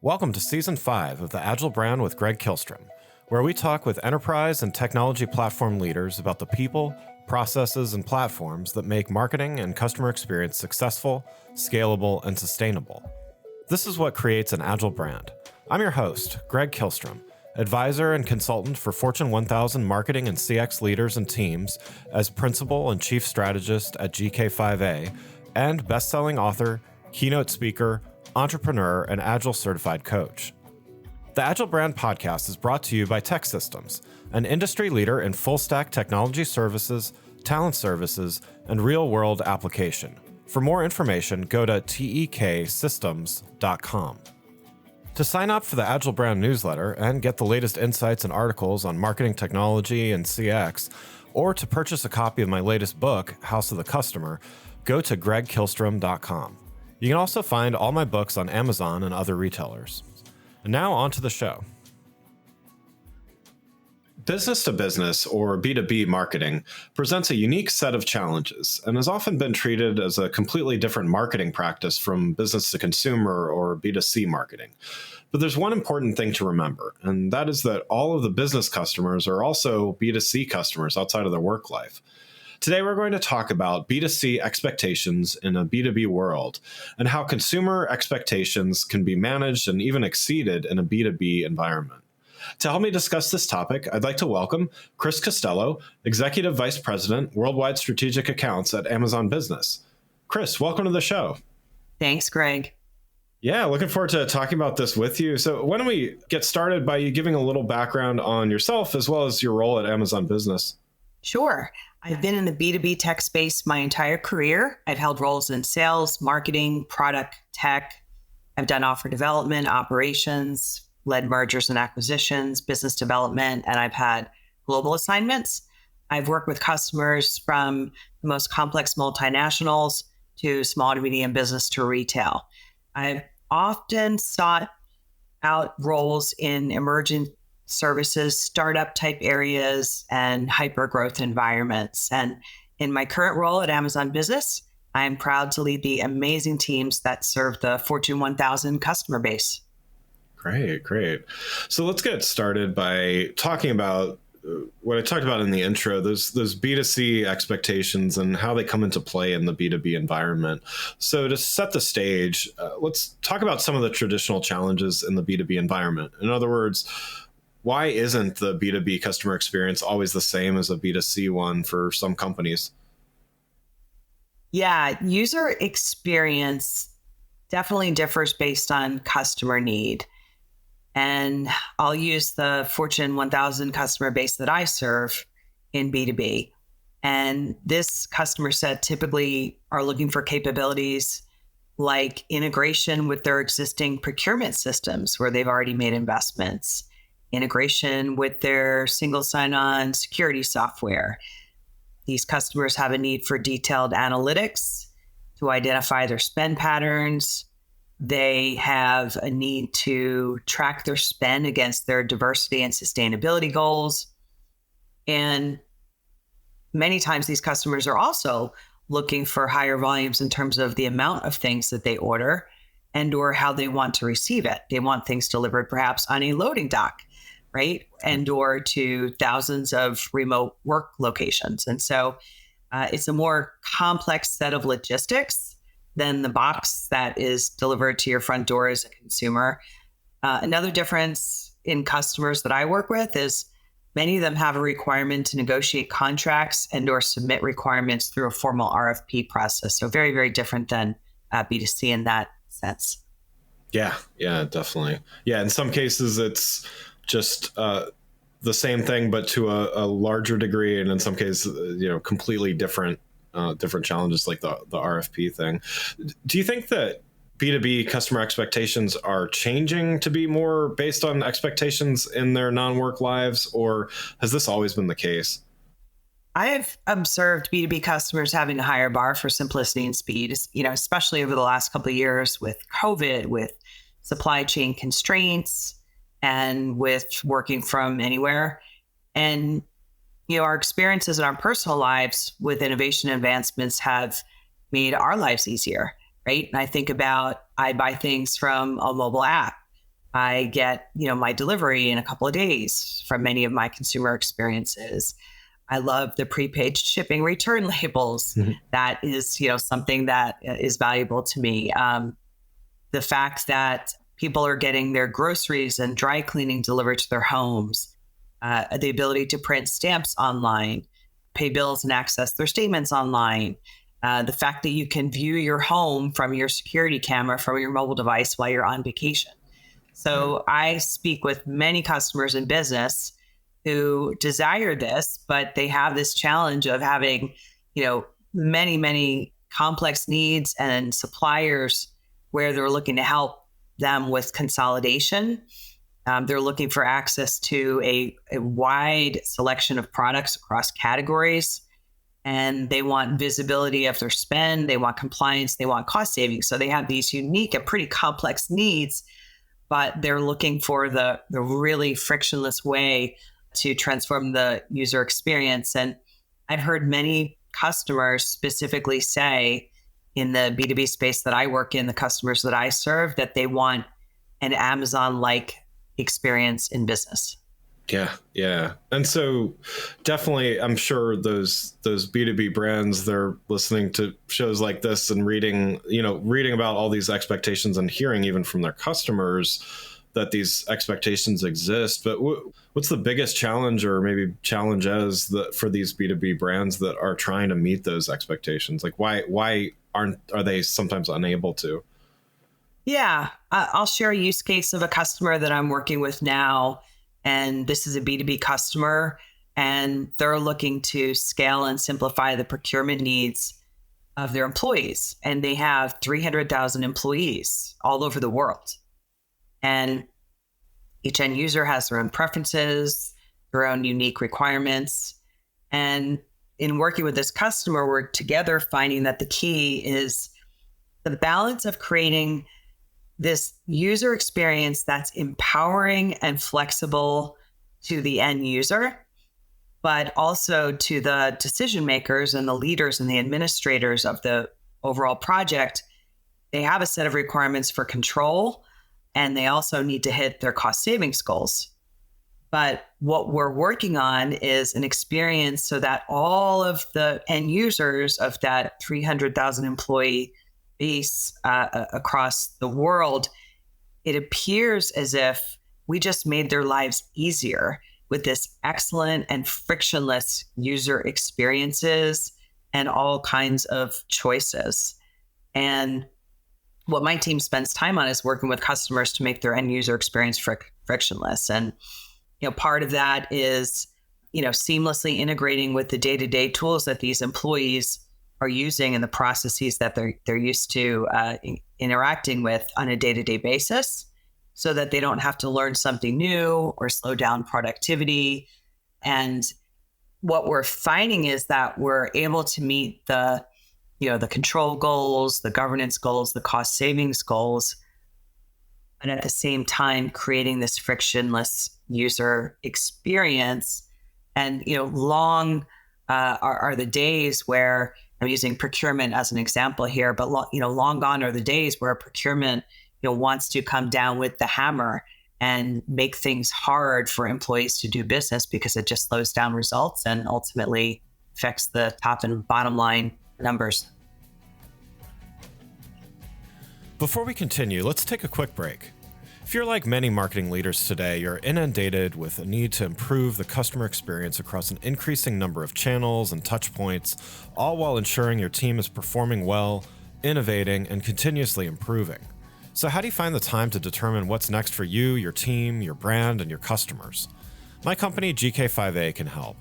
Welcome to Season 5 of the Agile Brand with Greg Kihlstrom, where we talk with enterprise and technology platform leaders about the people, processes, and platforms that make marketing and customer experience successful, scalable, and sustainable. This is what creates an Agile brand. I'm your host, Greg Kihlstrom, advisor and consultant for Fortune 1000 marketing and CX leaders and teams as principal and chief strategist at GK5A, and best-selling author, keynote speaker, entrepreneur, and Agile certified coach. The Agile Brand podcast is brought to you by TEKsystems, an industry leader in full-stack technology services, talent services, and real-world application. For more information, go to teksystems.com. To sign up for the Agile Brand newsletter and get the latest insights and articles on marketing technology and CX, or to purchase a copy of my latest book, House of the Customer, go to gregkihlstrom.com. You can also find all my books on Amazon and other retailers. And now on to the show. Business to business, or B2B marketing, presents a unique set of challenges and has often been treated as a completely different marketing practice from business to consumer or B2C marketing. But there's one important thing to remember, and that is that all of the business customers are also B2C customers outside of their work life. Today, we're going to talk about B2C expectations in a B2B world and how consumer expectations can be managed and even exceeded in a B2B environment. To help me discuss this topic, I'd like to welcome Chris Costello, Executive Vice President, Worldwide Strategic Accounts at Amazon Business. Chris, welcome to the show. Thanks, Greg. Yeah, looking forward to talking about this with you. So why don't we get started by you giving a little background on yourself as well as your role at Amazon Business? Sure. I've been in the B2B tech space my entire career. I've held roles in sales, marketing, product, tech. I've done offer development, operations, led mergers and acquisitions, business development, and I've had global assignments. I've worked with customers from the most complex multinationals to small to medium business to retail. I've often sought out roles in emerging services, startup type areas, and hyper growth environments. And in my current role at Amazon Business, I'm proud to lead the amazing teams that serve the Fortune 1000 customer base. Great. So let's get started by talking about what I talked about in the intro, those B2C expectations and how they come into play in the B2B environment. So to set the stage, let's talk about some of the traditional challenges in the B2B environment. In other words, why isn't the B2B customer experience always the same as a B2C one for some companies? Yeah, user experience definitely differs based on customer need. And I'll use the Fortune 1000 customer base that I serve in B2B. And this customer set typically are looking for capabilities like integration with their existing procurement systems where they've already made investments, integration with their single sign-on security software. These customers have a need for detailed analytics to identify their spend patterns. They have a need to track their spend against their diversity and sustainability goals. And many times these customers are also looking for higher volumes in terms of the amount of things that they order and or how they want to receive it. They want things delivered perhaps on a loading dock, right? And or to thousands of remote work locations. And so it's a more complex set of logistics than the box that is delivered to your front door as a consumer. Another difference in customers that I work with is many of them have a requirement to negotiate contracts and or submit requirements through a formal RFP process. So very, very different than B2C in that sense. Yeah, definitely. Yeah, in some cases it's just the same thing, but to a larger degree, and in some cases, completely different challenges like the RFP thing. Do you think that B2B customer expectations are changing to be more based on expectations in their non-work lives, or has this always been the case? I have observed B2B customers having a higher bar for simplicity and speed, especially over the last couple of years with COVID, with supply chain constraints, and with working from anywhere. And our experiences in our personal lives with innovation advancements have made our lives easier, right? And I think about, I buy things from a mobile app. I get, my delivery in a couple of days from many of my consumer experiences. I love the prepaid shipping return labels. Mhm. That is, something that is valuable to me. The fact that people are getting their groceries and dry cleaning delivered to their homes, the ability to print stamps online, pay bills and access their statements online, the fact that you can view your home from your security camera from your mobile device while you're on vacation. So I speak with many customers in business who desire this, but they have this challenge of having, many, many complex needs and suppliers where they're looking to help them with consolidation. They're looking for access to a wide selection of products across categories, and they want visibility of their spend. They want compliance. They want cost savings. So they have these unique and pretty complex needs, but they're looking for the really frictionless way to transform the user experience. And I've heard many customers specifically say in the B2B space that I work in, the customers that I serve, that they want an Amazon-like experience in business. Yeah. And so definitely, I'm sure those B2B brands, they're listening to shows like this and reading about all these expectations and hearing even from their customers that these expectations exist. But what's the biggest challenge or maybe challenges for these B2B brands that are trying to meet those expectations? Like why are they sometimes unable to? Yeah, I'll share a use case of a customer that I'm working with now. And this is a B2B customer, and they're looking to scale and simplify the procurement needs of their employees. And they have 300,000 employees all over the world. And each end user has their own preferences, their own unique requirements. And in working with this customer, we're together finding that the key is the balance of creating this user experience that's empowering and flexible to the end user, but also to the decision makers and the leaders and the administrators of the overall project. They have a set of requirements for control, and they also need to hit their cost savings goals. But what we're working on is an experience so that all of the end users of that 300,000 employee base across the world, it appears as if we just made their lives easier with this excellent and frictionless user experiences and all kinds of choices. And what my team spends time on is working with customers to make their end user experience frictionless. And part of that is seamlessly integrating with the day-to-day tools that these employees are using and the processes that they're used to interacting with on a day-to-day basis, so that they don't have to learn something new or slow down productivity. And what we're finding is that we're able to meet the control goals, the governance goals, the cost savings goals, and at the same time creating this frictionless user experience. And long are the days where, I'm using procurement as an example here, but long gone are the days where procurement wants to come down with the hammer and make things hard for employees to do business, because it just slows down results and ultimately affects the top and bottom line numbers. Before we continue, let's take a quick break. If you're like many marketing leaders today, you're inundated with a need to improve the customer experience across an increasing number of channels and touch points, all while ensuring your team is performing well, innovating, and continuously improving. So how do you find the time to determine what's next for you, your team, your brand, and your customers? My company, GK5A, can help.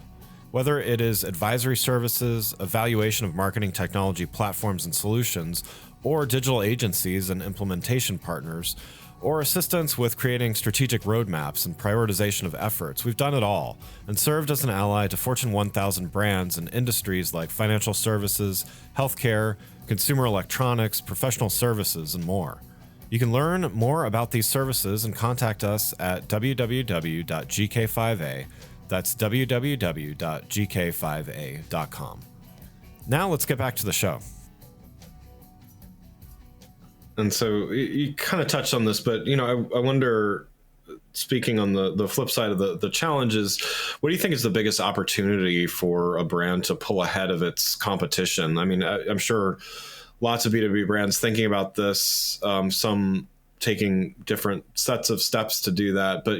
Whether it is advisory services, evaluation of marketing technology platforms and solutions, or digital agencies and implementation partners, or assistance with creating strategic roadmaps and prioritization of efforts, we've done it all and served as an ally to Fortune 1000 brands in industries like financial services, healthcare, consumer electronics, professional services, and more. You can learn more about these services and contact us at www.gk5a. That's www.gk5a.com. Now let's get back to the show. And so you kind of touched on this, but I wonder, speaking on the flip side of the challenges, what do you think is the biggest opportunity for a brand to pull ahead of its competition? I mean, I'm sure lots of B2B brands thinking about this, some taking different sets of steps to do that. But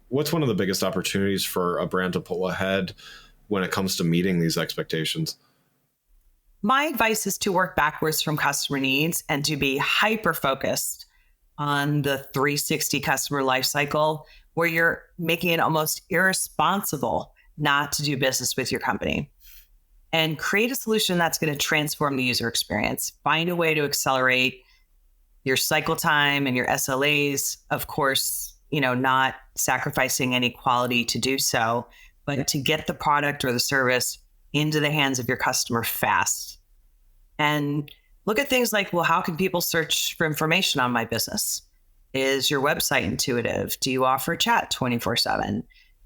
what's one of the biggest opportunities for a brand to pull ahead when it comes to meeting these expectations? My advice is to work backwards from customer needs and to be hyper focused on the 360 customer lifecycle, where you're making it almost irresponsible not to do business with your company. And create a solution that's going to transform the user experience. Find a way to accelerate your cycle time and your SLAs. Of course, not sacrificing any quality to do so, but to get the product or the service into the hands of your customer fast. And look at things like, well, how can people search for information on my business? Is your website intuitive? Do you offer chat 24/7?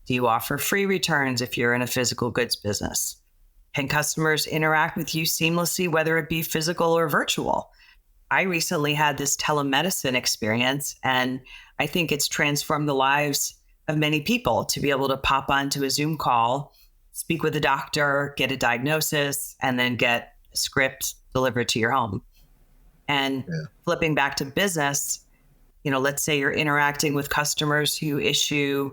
Do you offer free returns if you're in a physical goods business? Can customers interact with you seamlessly, whether it be physical or virtual? I recently had this telemedicine experience, and I think it's transformed the lives of many people to be able to pop onto a Zoom call, speak with a doctor, get a diagnosis, and then get a script delivered to your home. And flipping back to business, let's say you're interacting with customers who issue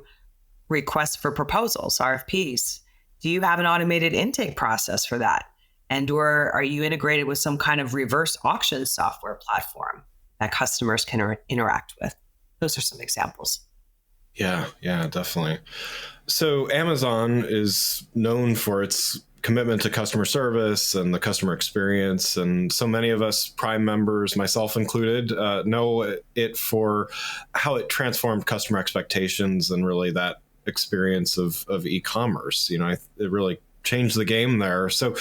requests for proposals, RFPs. Do you have an automated intake process for that? And or are you integrated with some kind of reverse auction software platform that customers can interact with? Those are some examples. Yeah, definitely. So Amazon is known for its commitment to customer service and the customer experience. And so many of us Prime members, myself included, know it for how it transformed customer expectations and really that experience of e-commerce. It really changed the game there. So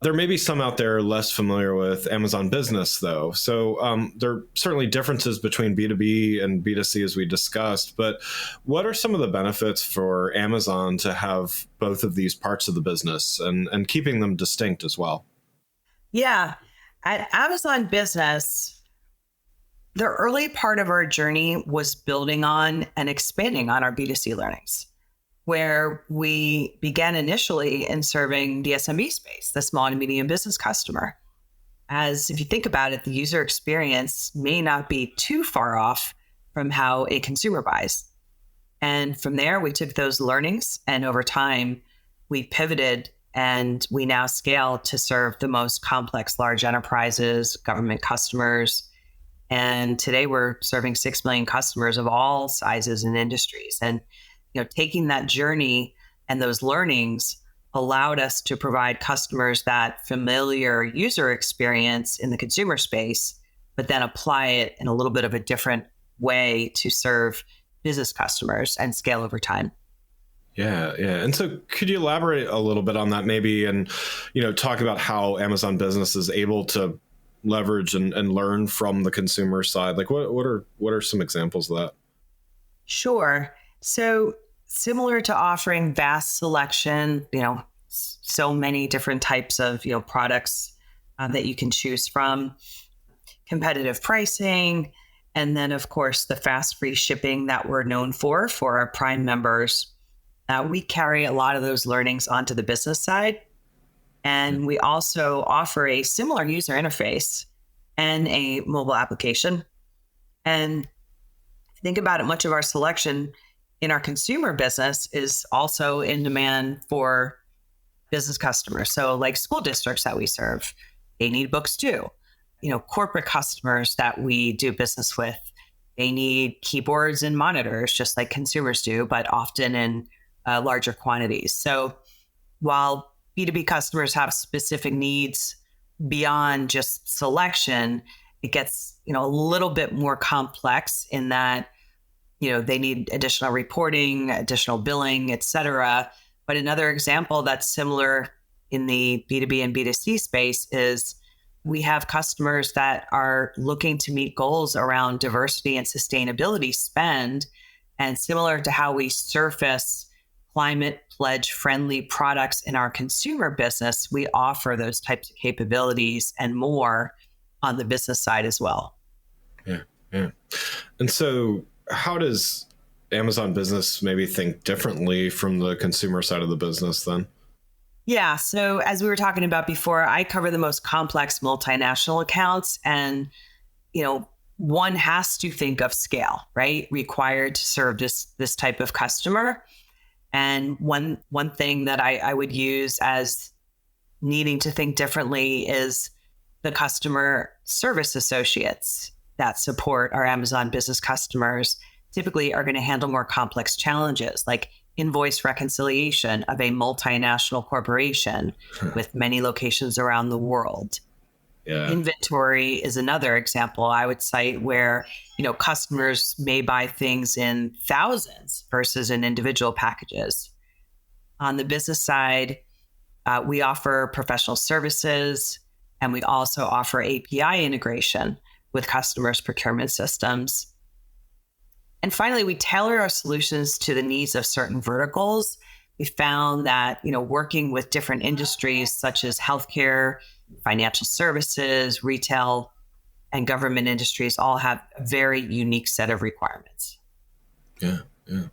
there may be some out there less familiar with Amazon Business, though. So there are certainly differences between B2B and B2C, as we discussed. But what are some of the benefits for Amazon to have both of these parts of the business and keeping them distinct as well? Yeah. At Amazon Business, the early part of our journey was building on and expanding on our B2C learnings, where we began initially in serving the SMB space, the small and medium business customer. As if you think about it, the user experience may not be too far off from how a consumer buys. And from there, we took those learnings, and over time, we pivoted and we now scale to serve the most complex large enterprises, government customers. And today we're serving 6 million customers of all sizes and industries. And taking that journey and those learnings allowed us to provide customers that familiar user experience in the consumer space, but then apply it in a little bit of a different way to serve business customers and scale over time. Yeah. And so could you elaborate a little bit on that maybe and, talk about how Amazon Business is able to leverage and learn from the consumer side? Like what are some examples of that? Sure. So similar to offering vast selection, so many different types of, products that you can choose from, competitive pricing, and then of course the fast free shipping that we're known for our Prime members. We carry a lot of those learnings onto the business side. And we also offer a similar user interface and a mobile application. And think about it, much of our selection in our consumer business is also in demand for business customers. So like school districts that we serve, they need books too. Corporate customers that we do business with, they need keyboards and monitors just like consumers do, but often in larger quantities. So while B2B customers have specific needs beyond just selection, it gets, a little bit more complex in that they need additional reporting, additional billing, et cetera. But another example that's similar in the B2B and B2C space is we have customers that are looking to meet goals around diversity and sustainability spend. And similar to how we surface climate pledge friendly products in our consumer business, we offer those types of capabilities and more on the business side as well. Yeah, yeah. And so how does Amazon Business maybe think differently from the consumer side of the business then? Yeah. So as we were talking about before, I cover the most complex multinational accounts, and, one has to think of scale, right? Required to serve this type of customer. And one thing that I would use as needing to think differently is the customer service associates that support our Amazon Business customers typically are going to handle more complex challenges like invoice reconciliation of a multinational corporation with many locations around the world. Yeah. Inventory is another example I would cite where, customers may buy things in thousands versus in individual packages. On the business side, we offer professional services, and we also offer API integration with customers' procurement systems. And finally, we tailor our solutions to the needs of certain verticals. We found that, working with different industries such as healthcare, financial services, retail, and government industries all have a very unique set of requirements. Yeah, yeah.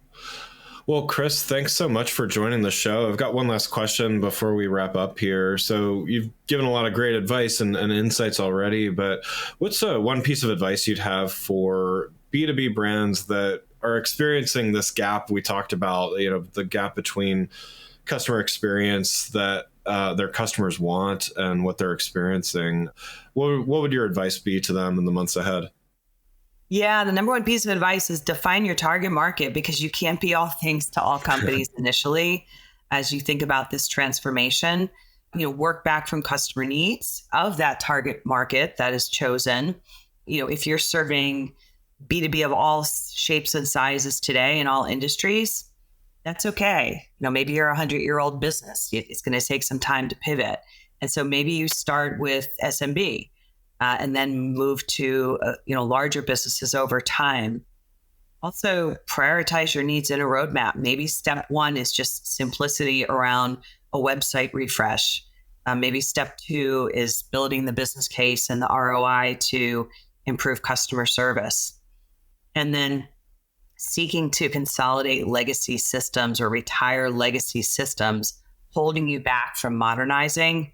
Well, Chris, thanks so much for joining the show. I've got one last question before we wrap up here. So you've given a lot of great advice and insights already, but what's one piece of advice you'd have for B2B brands that are experiencing this gap we talked about, the gap between customer experience that their customers want and what they're experiencing? What would your advice be to them in the months ahead? Yeah, the number one piece of advice is define your target market, because you can't be all things to all companies initially as you think about this transformation. Work back from customer needs of that target market that is chosen. If you're serving B2B of all shapes and sizes today in all industries, that's okay. Maybe you're a 100-year-old business. It's going to take some time to pivot. And so maybe you start with SMB. And then move to larger businesses over time. Also, prioritize your needs in a roadmap. Maybe step one is just simplicity around a website refresh. Maybe step two is building the business case and the ROI to improve customer service. And then seeking to consolidate legacy systems or retire legacy systems, holding you back from modernizing.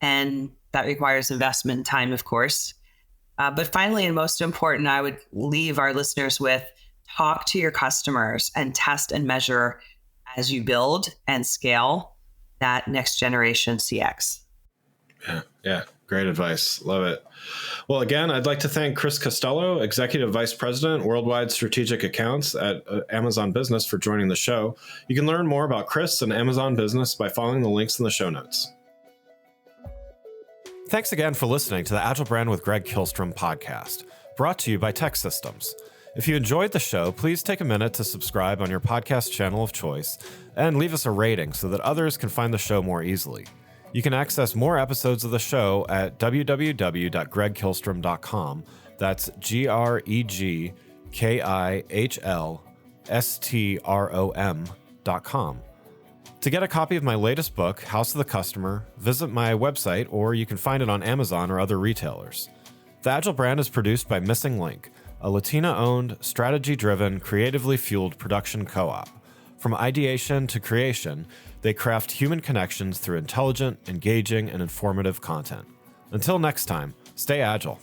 And that requires investment and time, of course. But finally, and most important, I would leave our listeners with: talk to your customers and test and measure as you build and scale that next generation CX. Yeah. Great advice. Love it. Well, again, I'd like to thank Chris Costello, Executive Vice President, Worldwide Strategic Accounts at Amazon Business, for joining the show. You can learn more about Chris and Amazon Business by following the links in the show notes. Thanks again for listening to the Agile Brand with Greg Kihlstrom podcast, brought to you by Tech Systems. If you enjoyed the show, please take a minute to subscribe on your podcast channel of choice and leave us a rating so that others can find the show more easily. You can access more episodes of the show at www.gregkihlstrom.com. That's GREGKIHLSTROM.com. To get a copy of my latest book, House of the Customer, visit my website, or you can find it on Amazon or other retailers. The Agile Brand is produced by Missing Link, a Latina-owned, strategy-driven, creatively fueled production co-op. From ideation to creation, they craft human connections through intelligent, engaging, and informative content. Until next time, stay agile.